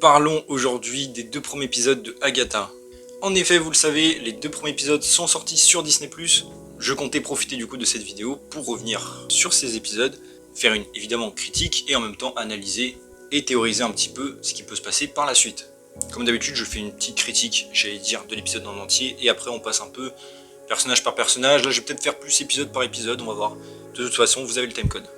Parlons aujourd'hui des 2 premiers épisodes de Agatha. En effet, vous le savez, les 2 premiers épisodes sont sortis sur Disney+. Je comptais profiter du coup de cette vidéo pour revenir sur ces épisodes, faire une évidemment critique et en même temps analyser et théoriser un petit peu ce qui peut se passer par la suite. Comme d'habitude, je fais une petite critique, j'allais dire, de l'épisode en entier et après on passe un peu personnage par personnage. Là, je vais peut-être faire plus épisode par épisode, on va voir. De toute façon, vous avez le timecode.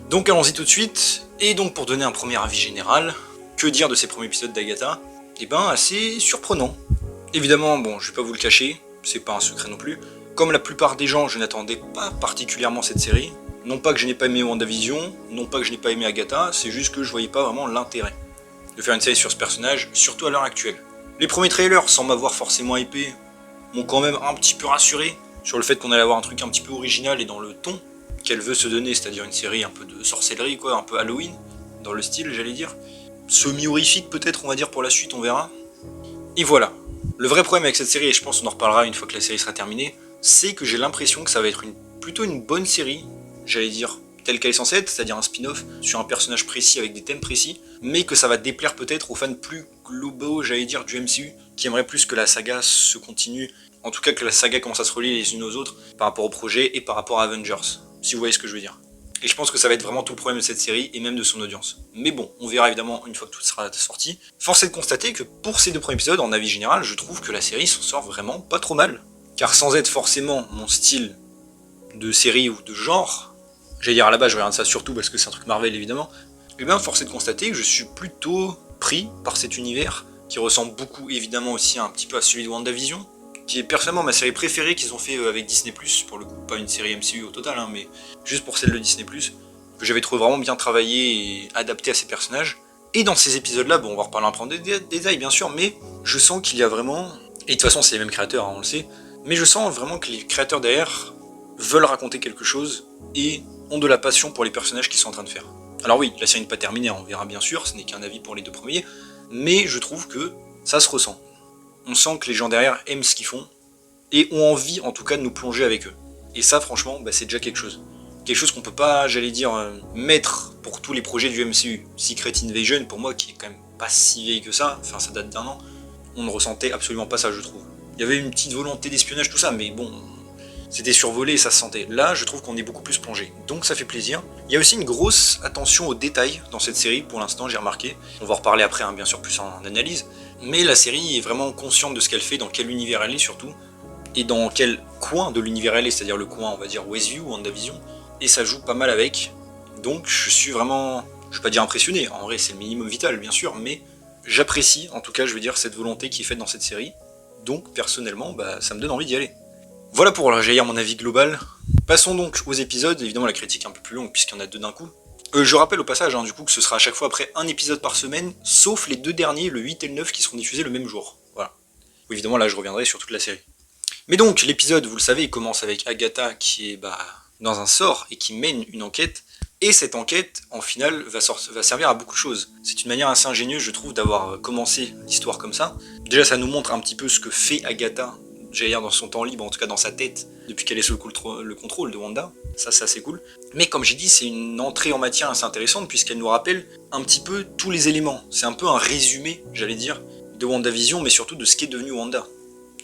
Donc allons-y tout de suite. Et donc pour donner un premier avis général, que dire de ces premiers épisodes d'Agatha? Eh ben, assez surprenant. Évidemment, bon, je vais pas vous le cacher, c'est pas un secret non plus. Comme la plupart des gens, je n'attendais pas particulièrement cette série. Non pas que je n'ai pas aimé WandaVision, non pas que je n'ai pas aimé Agatha, c'est juste que je voyais pas vraiment l'intérêt de faire une série sur ce personnage, surtout à l'heure actuelle. Les premiers trailers, sans m'avoir forcément hypé, m'ont quand même un petit peu rassuré sur le fait qu'on allait avoir un truc un petit peu original et dans le ton qu'elle veut se donner, c'est-à-dire une série un peu de sorcellerie, quoi, un peu Halloween, dans le style, j'allais dire. Semi-horrifique peut-être, on va dire, pour la suite, on verra. Et voilà. Le vrai problème avec cette série, et je pense qu'on en reparlera une fois que la série sera terminée, c'est que j'ai l'impression que ça va être plutôt une bonne série, j'allais dire, telle qu'elle est censée être, c'est-à-dire un spin-off sur un personnage précis avec des thèmes précis, mais que ça va déplaire peut-être aux fans plus globaux, j'allais dire, du MCU, qui aimeraient plus que la saga se continue, en tout cas que la saga commence à se relier les unes aux autres par rapport au projet et par rapport à Avengers, si vous voyez ce que je veux dire. Et je pense que ça va être vraiment tout le problème de cette série et même de son audience. Mais bon, on verra évidemment une fois que tout sera sorti. Force est de constater que pour ces 2 premiers épisodes, en avis général, je trouve que la série s'en sort vraiment pas trop mal. Car sans être forcément mon style de série ou de genre, j'allais dire à la base je regarde ça surtout parce que c'est un truc Marvel évidemment, et bien force est de constater que je suis plutôt pris par cet univers, qui ressemble beaucoup évidemment aussi un petit peu à celui de WandaVision, qui est personnellement ma série préférée qu'ils ont fait avec Disney+, pour le coup, pas une série MCU au total, hein, mais juste pour celle de Disney+, que j'avais trouvé vraiment bien travaillée et adaptée à ces personnages. Et dans ces épisodes-là, bon, on va reparler un peu en détail bien sûr, mais je sens qu'il y a vraiment, et de toute façon c'est les mêmes créateurs, hein, on le sait, mais je sens vraiment que les créateurs derrière veulent raconter quelque chose et ont de la passion pour les personnages qu'ils sont en train de faire. Alors oui, la série n'est pas terminée, on verra bien sûr, ce n'est qu'un avis pour les 2 premiers, mais je trouve que ça se ressent. On sent que les gens derrière aiment ce qu'ils font, et ont envie en tout cas de nous plonger avec eux. Et ça franchement, c'est déjà quelque chose. Quelque chose qu'on peut pas, j'allais dire, mettre pour tous les projets du MCU. Secret Invasion, pour moi, qui est quand même pas si vieille que ça, enfin ça date d'1 an, on ne ressentait absolument pas ça, je trouve. Il y avait une petite volonté d'espionnage, tout ça, mais bon, c'était survolé et ça se sentait. Là, je trouve qu'on est beaucoup plus plongé, donc ça fait plaisir. Il y a aussi une grosse attention aux détails dans cette série, pour l'instant, j'ai remarqué. On va en reparler après, hein, bien sûr, plus en analyse. Mais la série est vraiment consciente de ce qu'elle fait, dans quel univers elle est surtout, et dans quel coin de l'univers elle est, c'est-à-dire le coin, on va dire, Westview ou WandaVision, et ça joue pas mal avec. Donc je suis vraiment, je vais pas dire impressionné, en vrai c'est le minimum vital, bien sûr, mais j'apprécie, en tout cas, je veux dire, cette volonté qui est faite dans cette série. Donc, personnellement, ça me donne envie d'y aller. Voilà pour, j'allais dire, mon avis global. Passons donc aux épisodes, évidemment la critique est un peu plus longue puisqu'il y en a 2 d'un coup. Je rappelle au passage, hein, du coup, que ce sera à chaque fois après un épisode par semaine, sauf les 2 derniers, le 8 et le 9, qui seront diffusés le même jour. Voilà. Évidemment, là, je reviendrai sur toute la série. Mais donc, l'épisode, vous le savez, il commence avec Agatha qui est dans un sort et qui mène une enquête. Et cette enquête, en final, va servir à beaucoup de choses. C'est une manière assez ingénieuse, je trouve, d'avoir commencé l'histoire comme ça. Déjà, ça nous montre un petit peu ce que fait Agatha, j'allais dire dans son temps libre, en tout cas dans sa tête, depuis qu'elle est sous le contrôle de Wanda. Ça, c'est assez cool. Mais comme j'ai dit, c'est une entrée en matière assez intéressante, puisqu'elle nous rappelle un petit peu tous les éléments. C'est un peu un résumé, j'allais dire, de WandaVision, mais surtout de ce qu'est devenu Wanda.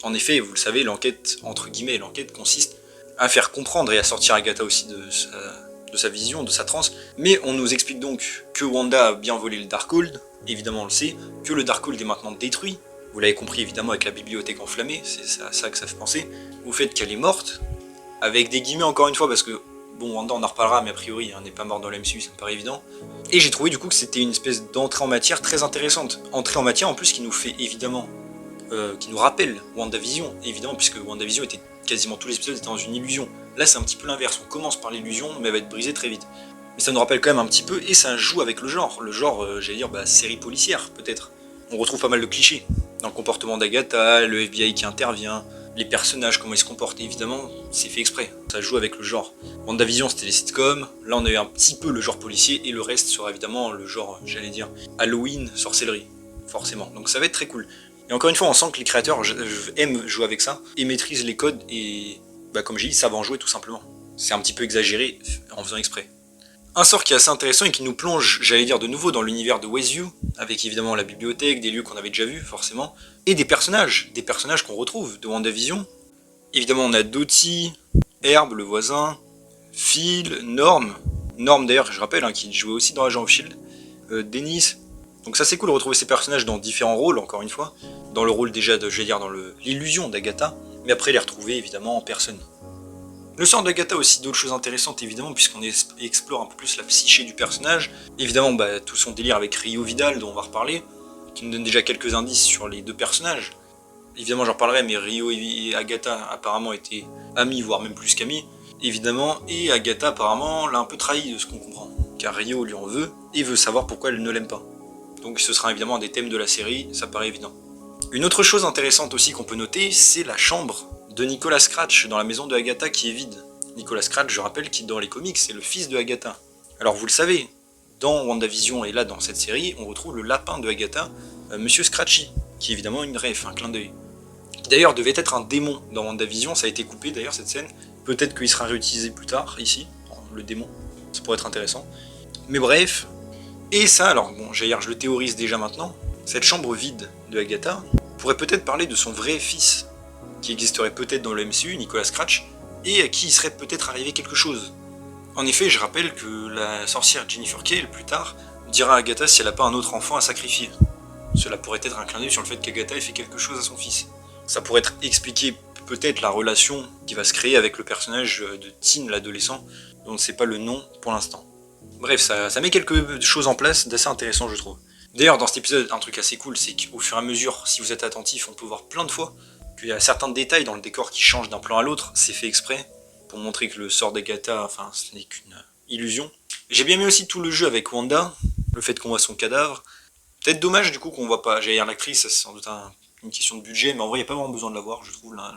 En effet, vous le savez, l'enquête, entre guillemets, l'enquête consiste à faire comprendre et à sortir Agatha aussi de sa vision, de sa transe, mais on nous explique donc que Wanda a bien volé le Darkhold, évidemment on le sait, que le Darkhold est maintenant détruit, vous l'avez compris évidemment avec la bibliothèque enflammée, c'est à ça que ça fait penser, au fait qu'elle est morte, avec des guillemets encore une fois, parce que, bon, Wanda on en reparlera, mais a priori elle n'est pas morte dans le MCU, ça me paraît évident, et j'ai trouvé du coup que c'était une espèce d'entrée en matière très intéressante, entrée en matière en plus qui nous fait évidemment, qui nous rappelle WandaVision, évidemment, puisque WandaVision était quasiment tous les épisodes étaient dans une illusion. Là c'est un petit peu l'inverse, on commence par l'illusion mais elle va être brisée très vite. Mais ça nous rappelle quand même un petit peu et ça joue avec le genre j'allais dire série policière peut-être. On retrouve pas mal de clichés dans le comportement d'Agatha, le FBI qui intervient, les personnages, comment ils se comportent, évidemment c'est fait exprès, ça joue avec le genre. WandaVision c'était les sitcoms, là on a eu un petit peu le genre policier et le reste sera évidemment le genre, j'allais dire, Halloween, sorcellerie, forcément, donc ça va être très cool. Et encore une fois, on sent que les créateurs aiment jouer avec ça, et maîtrisent les codes, et comme j'ai dit, savent en jouer tout simplement. C'est un petit peu exagéré en faisant exprès. Un sort qui est assez intéressant et qui nous plonge, j'allais dire de nouveau, dans l'univers de Westview, avec évidemment la bibliothèque, des lieux qu'on avait déjà vus, forcément, et des personnages qu'on retrouve de WandaVision. Évidemment, on a Dottie, Herb, le voisin, Phil, Norm d'ailleurs, je rappelle, hein, qui jouait aussi dans Agent of Shield, Dennis. Donc ça c'est cool de retrouver ces personnages dans différents rôles, encore une fois, dans le rôle déjà de, j'allais dire, dans l'illusion d'Agatha, mais après les retrouver évidemment en personne. Le sort d'Agatha a aussi d'autres choses intéressantes évidemment, puisqu'on explore un peu plus la psyché du personnage. Évidemment, tout son délire avec Rio Vidal, dont on va reparler, qui nous donne déjà quelques indices sur les deux personnages. Évidemment, j'en reparlerai, mais Rio et Agatha apparemment étaient amis, voire même plus qu'amis, évidemment, et Agatha apparemment l'a un peu trahi de ce qu'on comprend, car Rio lui en veut, et veut savoir pourquoi elle ne l'aime pas. Donc ce sera évidemment un des thèmes de la série, ça paraît évident. Une autre chose intéressante aussi qu'on peut noter, c'est la chambre de Nicholas Scratch dans la maison de Agatha qui est vide. Nicholas Scratch, je rappelle, qui dans les comics, c'est le fils de Agatha. Alors vous le savez, dans WandaVision et là dans cette série, on retrouve le lapin de Agatha, Monsieur Scratchy, qui est évidemment une ref, un clin d'œil. Qui d'ailleurs devait être un démon dans WandaVision, ça a été coupé d'ailleurs cette scène. Peut-être qu'il sera réutilisé plus tard, ici, le démon, ça pourrait être intéressant. Mais bref, et ça alors, bon, je le théorise déjà maintenant, cette chambre vide de Agatha pourrait peut-être parler de son vrai fils, qui existerait peut-être dans le MCU, Nicholas Scratch, et à qui il serait peut-être arrivé quelque chose. En effet, je rappelle que la sorcière Jennifer Kale, plus tard, dira à Agatha si elle n'a pas un autre enfant à sacrifier. Cela pourrait être un clin d'œil sur le fait qu'Agatha ait fait quelque chose à son fils. Ça pourrait être expliqué peut-être la relation qui va se créer avec le personnage de Tin, l'adolescent, dont on ne sait pas le nom pour l'instant. Bref, ça met quelque chose en place d'assez intéressant, je trouve. D'ailleurs, dans cet épisode, un truc assez cool, c'est qu'au fur et à mesure, si vous êtes attentif, on peut voir plein de fois qu'il y a certains détails dans le décor qui changent d'un plan à l'autre, c'est fait exprès, pour montrer que le sort d'Agatha, enfin, ce n'est qu'une illusion. J'ai bien aimé aussi tout le jeu avec Wanda, le fait qu'on voit son cadavre. Peut-être dommage du coup qu'on voit pas, j'allais dire l'actrice, c'est sans doute une question de budget, mais en vrai il n'y a pas vraiment besoin de la voir, je trouve, là,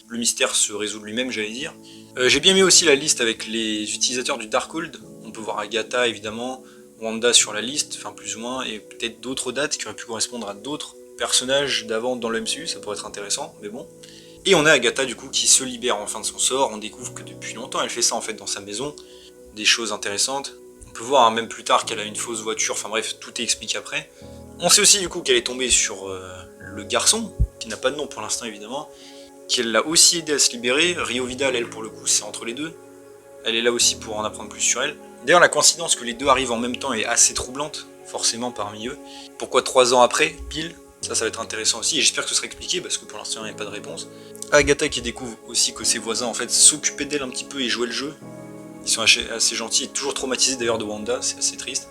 le mystère se résout de lui-même, j'allais dire. J'ai bien aimé aussi la liste avec les utilisateurs du Darkhold, on peut voir Agatha évidemment, Wanda sur la liste, enfin plus ou moins, et peut-être d'autres dates qui auraient pu correspondre à d'autres personnages d'avant dans le MCU, ça pourrait être intéressant, mais bon. Et on a Agatha du coup qui se libère enfin de son sort, on découvre que depuis longtemps elle fait ça en fait dans sa maison, des choses intéressantes. On peut voir même plus tard qu'elle a une fausse voiture, enfin bref, tout est expliqué après. On sait aussi du coup qu'elle est tombée sur le garçon, qui n'a pas de nom pour l'instant évidemment, qu'elle l'a aussi aidé à se libérer. Rio Vidal, elle pour le coup, c'est entre les deux. Elle est là aussi pour en apprendre plus sur elle. D'ailleurs la coïncidence que les deux arrivent en même temps est assez troublante, forcément parmi eux. Pourquoi 3 ans après, pile? Ça va être intéressant aussi, et j'espère que ce sera expliqué, parce que pour l'instant il n'y a pas de réponse. Agatha qui découvre aussi que ses voisins en fait s'occupaient d'elle un petit peu et jouaient le jeu. Ils sont assez gentils et toujours traumatisés d'ailleurs de Wanda, c'est assez triste.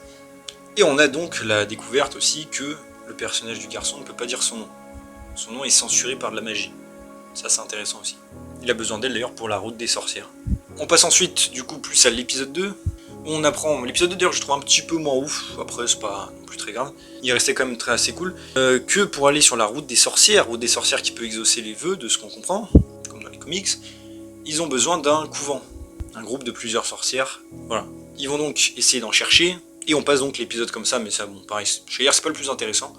Et on a donc la découverte aussi que le personnage du garçon ne peut pas dire son nom. Son nom est censuré par de la magie. Ça c'est intéressant aussi. Il a besoin d'elle d'ailleurs pour la route des sorcières. On passe ensuite du coup plus à l'épisode 2. On apprend, l'épisode 2 d'ailleurs je trouve un petit peu moins ouf, après c'est pas non plus très grave, il restait quand même assez cool, que pour aller sur la route des sorcières qui peut exaucer les vœux de ce qu'on comprend, comme dans les comics, ils ont besoin d'un couvent, un groupe de plusieurs sorcières, voilà. Ils vont donc essayer d'en chercher, et on passe donc l'épisode comme ça, mais ça bon pareil, je veux dire c'est pas le plus intéressant.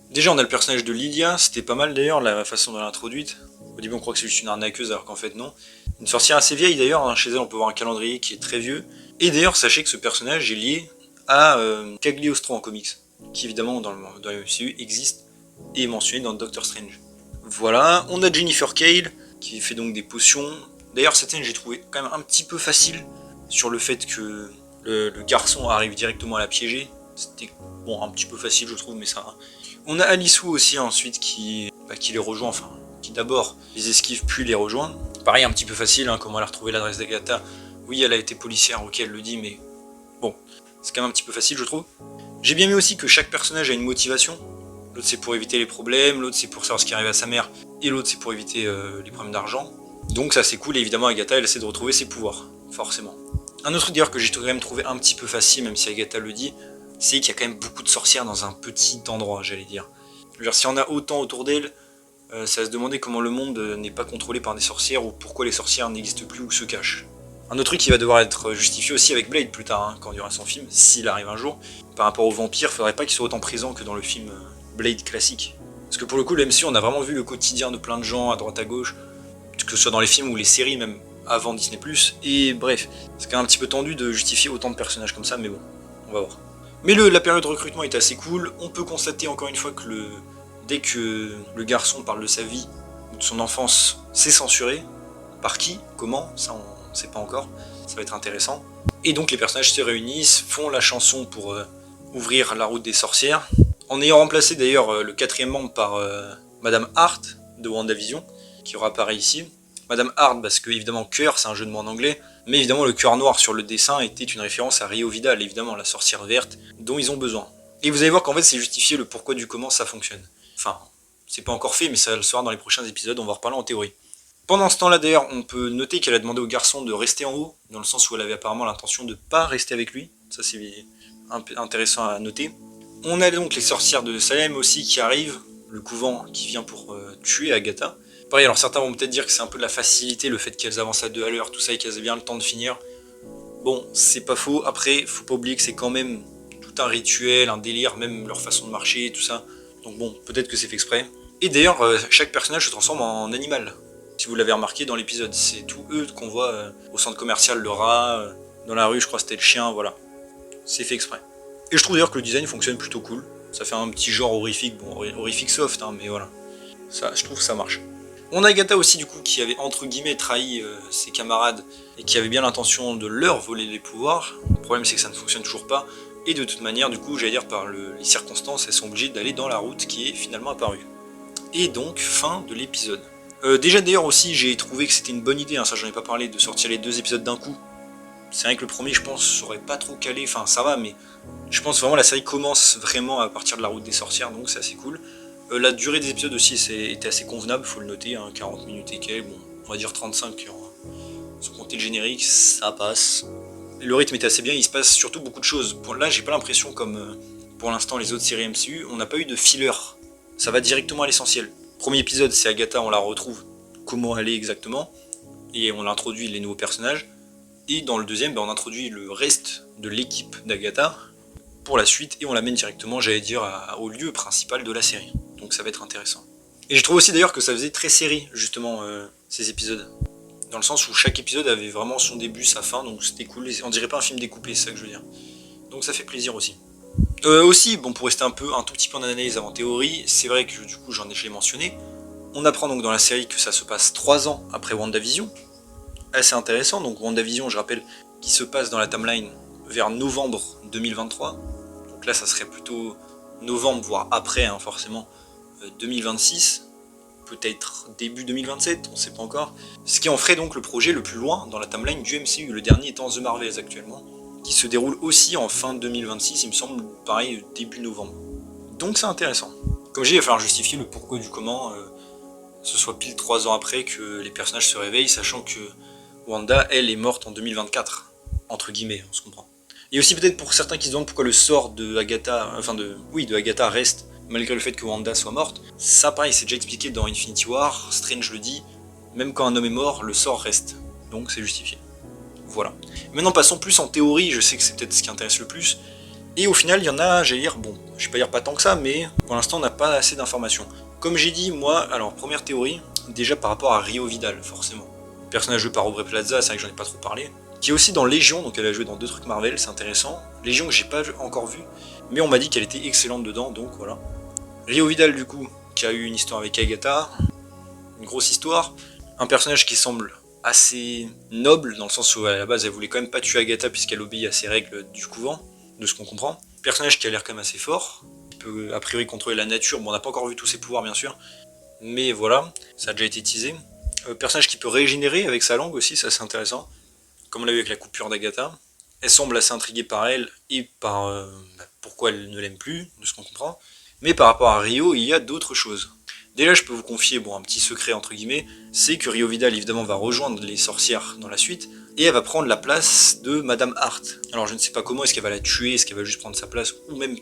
Déjà on a le personnage de Lydia, c'était pas mal d'ailleurs la façon de l'introduire. Au début on croit que c'est juste une arnaqueuse alors qu'en fait non. Une sorcière assez vieille d'ailleurs, hein. Chez elle on peut voir un calendrier qui est très vieux. Et d'ailleurs sachez que ce personnage est lié à Cagliostro en comics, qui évidemment dans le MCU existe et est mentionné dans Doctor Strange. Voilà, on a Jennifer Kale qui fait donc des potions. D'ailleurs cette scène j'ai trouvé quand même un petit peu facile sur le fait que le garçon arrive directement à la piéger. C'était bon un petit peu facile je trouve mais ça... On a Alice Wu aussi ensuite qui les rejoint, enfin qui d'abord les esquive puis les rejoint. Pareil un petit peu facile, hein, comment elle a retrouvé l'adresse d'Agatha. Oui elle a été policière, ok elle le dit mais bon, c'est quand même un petit peu facile je trouve. J'ai bien aimé aussi que chaque personnage a une motivation. L'autre c'est pour éviter les problèmes, l'autre c'est pour savoir ce qui arrive à sa mère, et l'autre c'est pour éviter les problèmes d'argent. Donc ça c'est cool, et évidemment Agatha elle essaie de retrouver ses pouvoirs, forcément. Un autre truc d'ailleurs que j'ai quand même trouvé un petit peu facile, même si Agatha le dit, c'est qu'il y a quand même beaucoup de sorcières dans un petit endroit, j'allais dire. Je veux dire, si on a autant autour d'elle, ça va se demander comment le monde n'est pas contrôlé par des sorcières, ou pourquoi les sorcières n'existent plus ou se cachent. Un autre truc qui va devoir être justifié aussi avec Blade plus tard, hein, quand il y aura son film, s'il arrive un jour. Par rapport aux vampires, faudrait pas qu'il soit autant présent que dans le film Blade classique. Parce que pour le coup, le MCU, on a vraiment vu le quotidien de plein de gens à droite à gauche, que ce soit dans les films ou les séries même, avant Disney+, et bref, c'est quand même un petit peu tendu de justifier autant de personnages comme ça, mais bon, on va voir. Mais la période de recrutement est assez cool, on peut constater encore une fois que dès que le garçon parle de sa vie, ou de son enfance, c'est censuré. Par qui? Comment? Ça on ne sait pas encore, ça va être intéressant. Et donc les personnages se réunissent, font la chanson pour ouvrir la route des sorcières, en ayant remplacé d'ailleurs le 4e membre par Madame Hart de WandaVision, qui aura apparaît ici. Madame Hart parce que évidemment cœur c'est un jeu de mots en anglais, mais évidemment le cœur noir sur le dessin était une référence à Rio Vidal, évidemment la sorcière verte dont ils ont besoin. Et vous allez voir qu'en fait c'est justifié le pourquoi du comment ça fonctionne. Enfin, c'est pas encore fait mais ça le sera dans les prochains épisodes, on va en reparler en théorie. Pendant ce temps-là d'ailleurs, on peut noter qu'elle a demandé au garçon de rester en haut, dans le sens où elle avait apparemment l'intention de pas rester avec lui, ça c'est intéressant à noter. On a donc les sorcières de Salem aussi qui arrivent, le couvent qui vient pour tuer Agatha. Pareil, alors certains vont peut-être dire que c'est un peu de la facilité, le fait qu'elles avancent à 2 à l'heure, tout ça, et qu'elles aient bien le temps de finir. Bon, c'est pas faux, après, faut pas oublier que c'est quand même tout un rituel, un délire, même leur façon de marcher, tout ça. Donc bon, peut-être que c'est fait exprès. Et d'ailleurs, chaque personnage se transforme en animal. Si vous l'avez remarqué dans l'épisode, c'est tous eux qu'on voit au centre commercial, le rat, dans la rue, je crois que c'était le chien, voilà. C'est fait exprès. Et je trouve d'ailleurs que le design fonctionne plutôt cool. Ça fait un petit genre horrifique, bon, horrifique soft, hein, mais voilà. Ça, je trouve que ça marche. On a Agatha aussi du coup qui avait entre guillemets trahi ses camarades et qui avait bien l'intention de leur voler les pouvoirs. Le problème c'est que ça ne fonctionne toujours pas. Et de toute manière du coup j'allais dire par les circonstances elles sont obligées d'aller dans la route qui est finalement apparue. Et donc fin de l'épisode. Déjà d'ailleurs aussi j'ai trouvé que c'était une bonne idée, hein, ça j'en ai pas parlé, de sortir les 2 épisodes d'un coup. C'est vrai que le premier je pense saurait pas trop calé, enfin ça va mais je pense vraiment la série commence vraiment à partir de la route des sorcières donc c'est assez cool. La durée des épisodes aussi était assez convenable, faut le noter, hein, 40 minutes et quelques, bon, on va dire 35, sans compter le générique, ça passe. Et le rythme était assez bien, il se passe surtout beaucoup de choses. Là j'ai pas l'impression comme pour l'instant les autres séries MCU, on n'a pas eu de filler, ça va directement à l'essentiel. Premier épisode c'est Agatha, on la retrouve, comment elle est exactement, et on introduit les nouveaux personnages. Et dans le deuxième, on introduit le reste de l'équipe d'Agatha pour la suite et on l'amène directement, j'allais dire, au lieu principal de la série. Donc ça va être intéressant. Et j'ai trouvé aussi d'ailleurs que ça faisait très série, justement, ces épisodes. Dans le sens où chaque épisode avait vraiment son début, sa fin, donc c'était cool. On dirait pas un film découpé, c'est ça que je veux dire. Donc ça fait plaisir aussi. Aussi, bon, pour rester un tout petit peu en analyse avant théorie, c'est vrai que du coup, je l'ai mentionné. On apprend donc dans la série que ça se passe 3 ans après WandaVision. Assez intéressant, donc WandaVision, je rappelle, qui se passe dans la timeline vers novembre 2023. Donc là, ça serait plutôt novembre, voire après, hein, forcément, 2026. Peut-être début 2027, on sait pas encore. Ce qui en ferait donc le projet le plus loin dans la timeline du MCU, le dernier étant The Marvels actuellement, qui se déroule aussi en fin 2026, il me semble, pareil, début novembre. Donc c'est intéressant. Comme j'ai dit, il va falloir justifier le pourquoi du comment, ce soit pile 3 ans après que les personnages se réveillent, sachant que Wanda, elle, est morte en 2024, entre guillemets, on se comprend. Et aussi peut-être pour certains qui se demandent pourquoi le sort de Agatha, de Agatha reste, malgré le fait que Wanda soit morte. Ça pareil, c'est déjà expliqué dans Infinity War, Strange le dit, même quand un homme est mort, le sort reste. Donc c'est justifié. Voilà. Maintenant passons plus en théorie, je sais que c'est peut-être ce qui intéresse le plus. Et au final, il y en a, j'allais dire, bon, je vais pas dire pas tant que ça, mais pour l'instant on n'a pas assez d'informations. Comme j'ai dit, moi, alors première théorie, déjà par rapport à Rio Vidal, forcément. Personnage joué par Aubrey Plaza, c'est vrai que j'en ai pas trop parlé. Qui est aussi dans Légion, donc elle a joué dans 2 trucs Marvel, c'est intéressant. Légion que j'ai pas encore vu, mais on m'a dit qu'elle était excellente dedans, donc voilà. Rio Vidal du coup, qui a eu une histoire avec Agatha, une grosse histoire. Un personnage qui semble assez noble, dans le sens où à la base elle voulait quand même pas tuer Agatha puisqu'elle obéit à ses règles du couvent, de ce qu'on comprend. Personnage qui a l'air quand même assez fort, qui peut a priori contrôler la nature, bon on n'a pas encore vu tous ses pouvoirs bien sûr, mais voilà, ça a déjà été teasé. Personnage qui peut régénérer avec sa langue aussi, ça c'est intéressant, comme on l'a vu avec la coupure d'Agatha. Elle semble assez intriguée par elle et par pourquoi elle ne l'aime plus, de ce qu'on comprend. Mais par rapport à Rio, il y a d'autres choses. Déjà, je peux vous confier un petit secret entre guillemets, c'est que Rio Vidal évidemment va rejoindre les sorcières dans la suite, et elle va prendre la place de Madame Hart. Alors je ne sais pas comment, est-ce qu'elle va la tuer, est-ce qu'elle va juste prendre sa place, ou même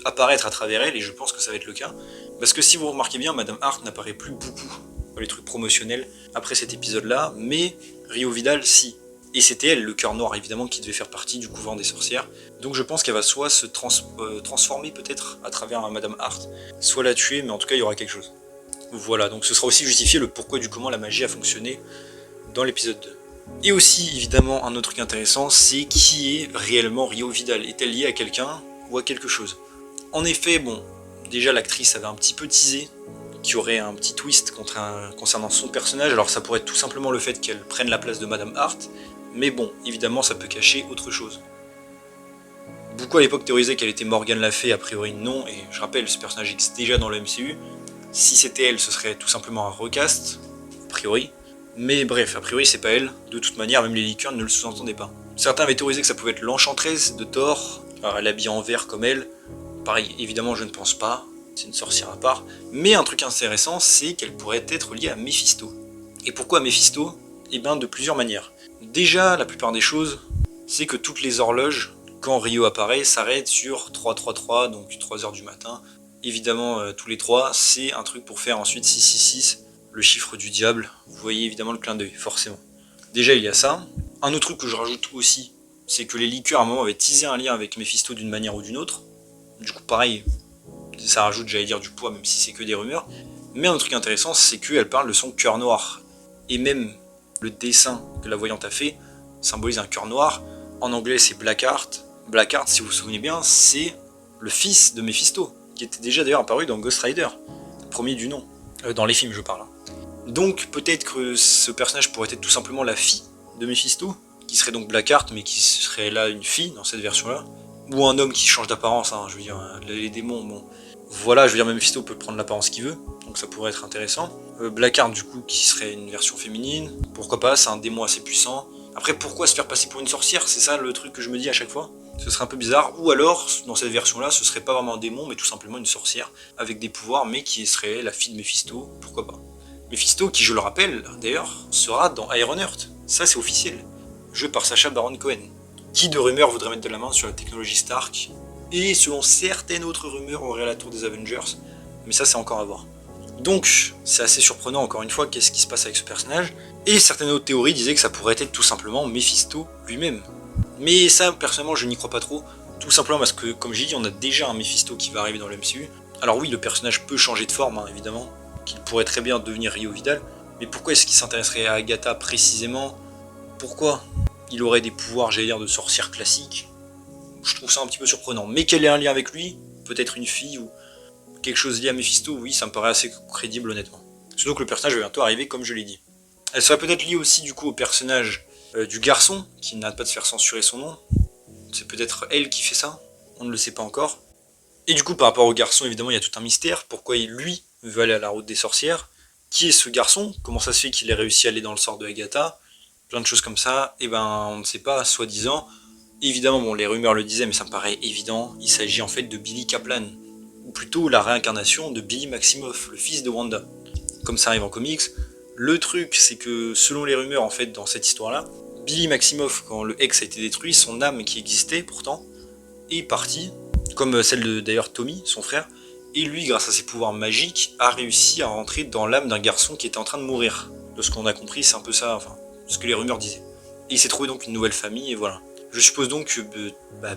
apparaître à travers elle, et je pense que ça va être le cas. Parce que si vous remarquez bien, Madame Hart n'apparaît plus beaucoup dans les trucs promotionnels après cet épisode-là, mais Rio Vidal, si. Et c'était elle, le cœur noir évidemment, qui devait faire partie du couvent des sorcières. Donc je pense qu'elle va soit se transformer peut-être à travers Madame Hart, soit la tuer, mais en tout cas il y aura quelque chose. Voilà, donc ce sera aussi justifié le pourquoi du comment la magie a fonctionné dans l'épisode 2. Et aussi, évidemment, un autre truc intéressant, c'est qui est réellement Rio Vidal. Est-elle liée à quelqu'un ou à quelque chose? En effet, bon, déjà l'actrice avait un petit peu teasé qu'il y aurait un petit twist concernant son personnage, alors ça pourrait être tout simplement le fait qu'elle prenne la place de Madame Hart, mais bon, évidemment ça peut cacher autre chose. Beaucoup à l'époque théorisaient qu'elle était Morgane Le Fay, a priori non, et je rappelle, ce personnage existe déjà dans le MCU. Si c'était elle, ce serait tout simplement un recast, a priori. Mais bref, a priori c'est pas elle, de toute manière, même les licornes ne le sous-entendaient pas. Certains avaient théorisé que ça pouvait être l'enchanteresse de Thor, alors elle habillée en vert comme elle. Pareil, évidemment je ne pense pas, c'est une sorcière à part. Mais un truc intéressant, c'est qu'elle pourrait être liée à Méphisto. Et pourquoi Méphisto? Eh bien de plusieurs manières. Déjà, la plupart des choses, c'est que toutes les horloges, quand Rio apparaît, s'arrêtent sur 333, donc 3h du matin. Évidemment, tous les 3, c'est un truc pour faire ensuite 666, le chiffre du diable. Vous voyez évidemment le clin d'œil, forcément. Déjà, il y a ça. Un autre truc que je rajoute aussi, c'est que les liqueurs à un moment avaient teasé un lien avec Méphisto d'une manière ou d'une autre. Du coup, pareil, ça rajoute, j'allais dire, du poids, même si c'est que des rumeurs. Mais un autre truc intéressant, c'est qu'elle parle de son cœur noir. Et même le dessin que la voyante a fait symbolise un cœur noir. En anglais, c'est Blackheart. Blackheart, si vous vous souvenez bien, c'est le fils de Méphisto, qui était déjà d'ailleurs apparu dans Ghost Rider, premier du nom. Dans les films, je parle. Donc, peut-être que ce personnage pourrait être tout simplement la fille de Méphisto, qui serait donc Blackheart, mais qui serait là une fille dans cette version-là. Ou un homme qui change d'apparence, hein, je veux dire, les démons, bon. Voilà, je veux dire, même Méphisto peut prendre l'apparence qu'il veut, donc ça pourrait être intéressant. Blackheart, du coup, qui serait une version féminine, pourquoi pas, c'est un démon assez puissant. Après, pourquoi se faire passer pour une sorcière? C'est ça le truc que je me dis à chaque fois. Ce serait un peu bizarre. Ou alors, dans cette version-là, ce serait pas vraiment un démon, mais tout simplement une sorcière avec des pouvoirs, mais qui serait la fille de Méphisto, pourquoi pas. Méphisto, qui, je le rappelle, d'ailleurs, sera dans Ironheart. Ça, c'est officiel. Joué par Sacha Baron Cohen. Qui, de rumeurs, voudrait mettre de la main sur la technologie Stark. Et selon certaines autres rumeurs, aurait la tour des Avengers. Mais ça, c'est encore à voir. Donc, c'est assez surprenant, encore une fois, qu'est-ce qui se passe avec ce personnage. Et certaines autres théories disaient que ça pourrait être tout simplement Méphisto lui-même. Mais ça, personnellement, je n'y crois pas trop. Tout simplement parce que, comme j'ai dit, on a déjà un Méphisto qui va arriver dans le MCU. Alors oui, le personnage peut changer de forme, hein, évidemment. Qu'il pourrait très bien devenir Rio Vidal. Mais pourquoi est-ce qu'il s'intéresserait à Agatha précisément? Pourquoi il aurait des pouvoirs, j'allais dire, de sorcière classique? Je trouve ça un petit peu surprenant. Mais qu'elle ait un lien avec lui, peut-être une fille ou quelque chose lié à Méphisto, oui, ça me paraît assez crédible, honnêtement. Surtout que le personnage va bientôt arriver, comme je l'ai dit. Elle serait peut-être liée aussi, du coup, au personnage du garçon, qui n'arrête pas de se faire censurer son nom. C'est peut-être elle qui fait ça, on ne le sait pas encore. Et du coup, par rapport au garçon, évidemment, il y a tout un mystère. Pourquoi lui veut aller à la route des sorcières? Qui est ce garçon? Comment ça se fait qu'il ait réussi à aller dans le sort de Agatha? Plein de choses comme ça, et ben on ne sait pas, soi-disant. Évidemment, bon, les rumeurs le disaient, mais ça me paraît évident, il s'agit en fait de Billy Kaplan, ou plutôt la réincarnation de Billy Maximoff, le fils de Wanda. Comme ça arrive en comics, le truc c'est que selon les rumeurs en fait dans cette histoire-là, Billy Maximoff, quand le Hex a été détruit, son âme qui existait pourtant, est partie, comme celle de d'ailleurs Tommy, son frère, et lui, grâce à ses pouvoirs magiques, a réussi à rentrer dans l'âme d'un garçon qui était en train de mourir. De ce qu'on a compris, c'est un peu ça, enfin, ce que les rumeurs disaient. Et il s'est trouvé donc une nouvelle famille, et voilà. Je suppose donc que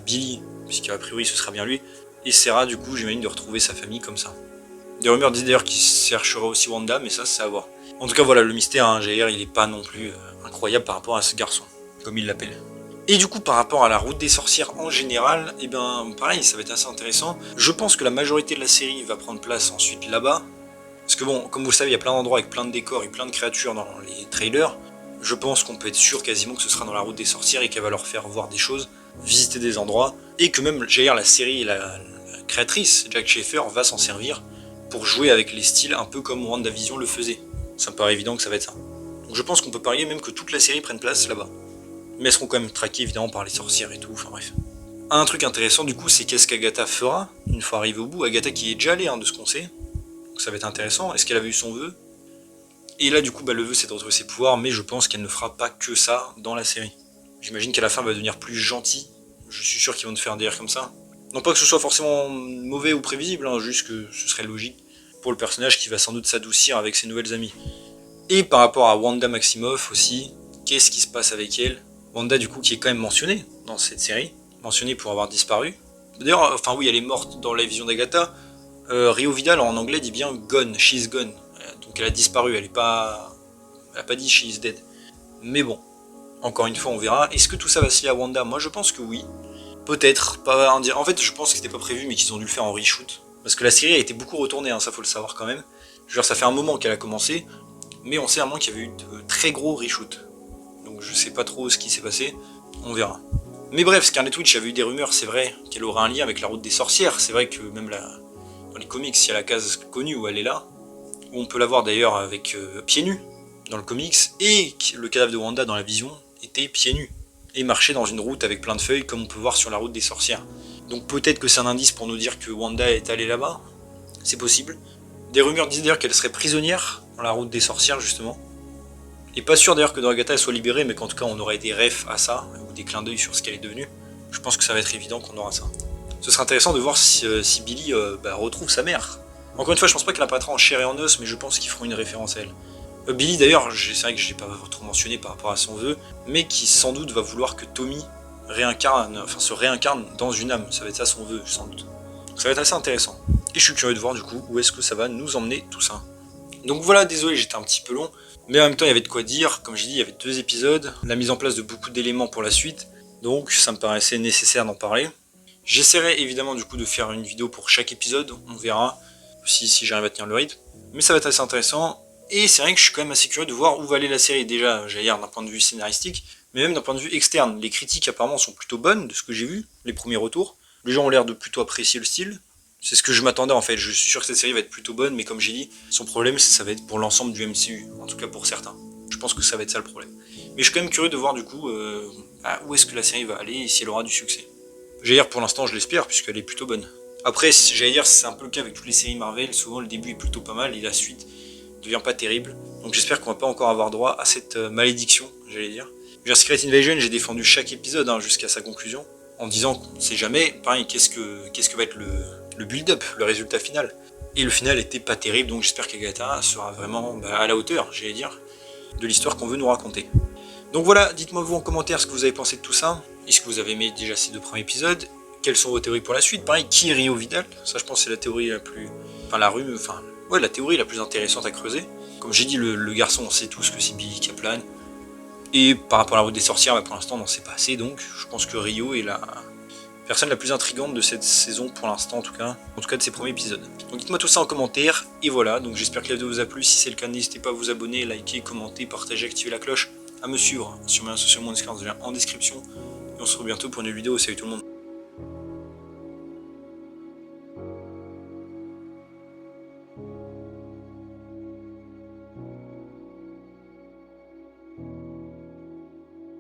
Billy, puisqu'a priori ce sera bien lui, essaiera du coup, j'imagine, de retrouver sa famille comme ça. Des rumeurs disent d'ailleurs qu'il cherchera aussi Wanda, mais ça c'est à voir. En tout cas voilà, le mystère, hein, j'allais dire, il est pas non plus incroyable par rapport à ce garçon, comme il l'appelle. Et du coup, par rapport à la route des sorcières en général, et ben pareil, ça va être assez intéressant. Je pense que la majorité de la série va prendre place ensuite là-bas. Parce que bon, comme vous le savez, il y a plein d'endroits avec plein de décors et plein de créatures dans les trailers. Je pense qu'on peut être sûr quasiment que ce sera dans la route des sorcières et qu'elle va leur faire voir des choses, visiter des endroits. Et que même, j'allais dire, la série et la créatrice, Jack Schaeffer, va s'en servir pour jouer avec les styles un peu comme WandaVision le faisait. Ça me paraît évident que ça va être ça. Donc je pense qu'on peut parier même que toute la série prenne place là-bas. Mais elles seront quand même traquées évidemment par les sorcières et tout, enfin bref. Un truc intéressant du coup, c'est qu'est-ce qu'Agatha fera une fois arrivée au bout. Agatha qui est déjà allée, hein, de ce qu'on sait. Donc ça va être intéressant. Est-ce qu'elle avait eu son vœu? Et là du coup, le vœu c'est de retrouver ses pouvoirs, mais je pense qu'elle ne fera pas que ça dans la série. J'imagine qu'à la fin elle va devenir plus gentille. Je suis sûr qu'ils vont te faire un délire comme ça. Non pas que ce soit forcément mauvais ou prévisible, hein, juste que ce serait logique pour le personnage qui va sans doute s'adoucir avec ses nouvelles amies. Et par rapport à Wanda Maximoff aussi, qu'est-ce qui se passe avec elle? Wanda du coup qui est quand même mentionnée dans cette série, mentionnée pour avoir disparu. D'ailleurs, enfin oui, elle est morte dans la vision d'Agatha. Rio Vidal en anglais dit bien gone, she's gone. Donc elle a disparu, elle a pas dit she's dead. Mais bon, Encore une fois, on verra. Est-ce que tout ça va se lier à Wanda? Moi, je pense que oui. Peut-être, pas en dire. En fait, je pense que c'était pas prévu, mais qu'ils ont dû le faire en reshoot. Parce que la série a été beaucoup retournée, hein, ça faut le savoir quand même. Genre, ça fait un moment qu'elle a commencé, mais on sait à moins qu'il y avait eu de très gros reshoots. Donc je sais pas trop ce qui s'est passé, on verra. Mais bref, Scarlet Witch avait eu des rumeurs, c'est vrai, qu'elle aurait un lien avec la route des sorcières. C'est vrai que même dans les comics, il y a la case connue où elle est là, où on peut la voir d'ailleurs avec pieds nus dans le comics, et le cadavre de Wanda dans la vision était pieds nus, et marchait dans une route avec plein de feuilles, comme on peut voir sur la route des sorcières. Donc peut-être que c'est un indice pour nous dire que Wanda est allée là-bas, c'est possible. Des rumeurs disent d'ailleurs qu'elle serait prisonnière dans la route des sorcières, justement. Et pas sûr d'ailleurs que dans Agatha elle soit libérée, mais qu'en tout cas on aurait des refs à ça, ou des clins d'œil sur ce qu'elle est devenue. Je pense que ça va être évident qu'on aura ça. Ce sera intéressant de voir si Billy retrouve sa mère. Encore une fois, je pense pas qu'elle apparaîtra en chair et en os, mais je pense qu'ils feront une référence à elle. Billy d'ailleurs, c'est vrai que je l'ai pas trop mentionné par rapport à son vœu, mais qui sans doute va vouloir que Tommy se réincarne dans une âme. Ça va être ça son vœu, sans doute. Donc ça va être assez intéressant. Et je suis curieux de voir du coup où est-ce que ça va nous emmener tout ça. Donc voilà, désolé, j'étais un petit peu long, mais en même temps il y avait de quoi dire. Comme j'ai dit, il y avait 2 épisodes, la mise en place de beaucoup d'éléments pour la suite, donc ça me paraissait nécessaire d'en parler. J'essaierai évidemment du coup de faire une vidéo pour chaque épisode, on verra si j'arrive à tenir le rythme, mais ça va être assez intéressant. Et c'est vrai que je suis quand même assez curieux de voir où va aller la série, déjà j'allais dire d'un point de vue scénaristique, mais même d'un point de vue externe. Les critiques apparemment sont plutôt bonnes de ce que j'ai vu, les premiers retours. Les gens ont l'air de plutôt apprécier le style. C'est ce que je m'attendais en fait, je suis sûr que cette série va être plutôt bonne, mais comme j'ai dit, son problème ça va être pour l'ensemble du MCU, en tout cas pour certains. Je pense que ça va être ça le problème. Mais je suis quand même curieux de voir du coup où est-ce que la série va aller et si elle aura du succès. J'allais dire pour l'instant je l'espère puisqu'elle est plutôt bonne. Après j'allais dire c'est un peu le cas avec toutes les séries Marvel, souvent le début est plutôt pas mal et la suite devient pas terrible. Donc j'espère qu'on va pas encore avoir droit à cette malédiction, j'allais dire. Secret Invasion, j'ai défendu chaque épisode jusqu'à sa conclusion, en disant qu'on ne sait jamais, pareil, qu'est-ce que va être le build-up, le résultat final. Et le final était pas terrible, donc j'espère qu'Agatha sera vraiment à la hauteur, j'allais dire, de l'histoire qu'on veut nous raconter. Donc voilà, dites-moi vous en commentaire ce que vous avez pensé de tout ça. Est-ce que vous avez aimé déjà ces 2 premiers épisodes? Quelles sont vos théories pour la suite? Pareil, qui est Rio Vidal? Ça je pense c'est la théorie la plus... la théorie la plus intéressante à creuser. Comme j'ai dit, le garçon, on sait tous que c'est Billy Kaplan. Et par rapport à la route des sorcières, pour l'instant on n'en sait pas assez, donc je pense que Rio est la personne la plus intrigante de cette saison pour l'instant en tout cas de ces premiers épisodes. Donc dites-moi tout ça en commentaire, et voilà, donc j'espère que la vidéo vous a plu. Si c'est le cas, n'hésitez pas à vous abonner, liker, commenter, partager, activer la cloche, à me suivre sur mes réseaux sociaux, mon Discord en description, et on se retrouve bientôt pour une vidéo. Salut tout le monde.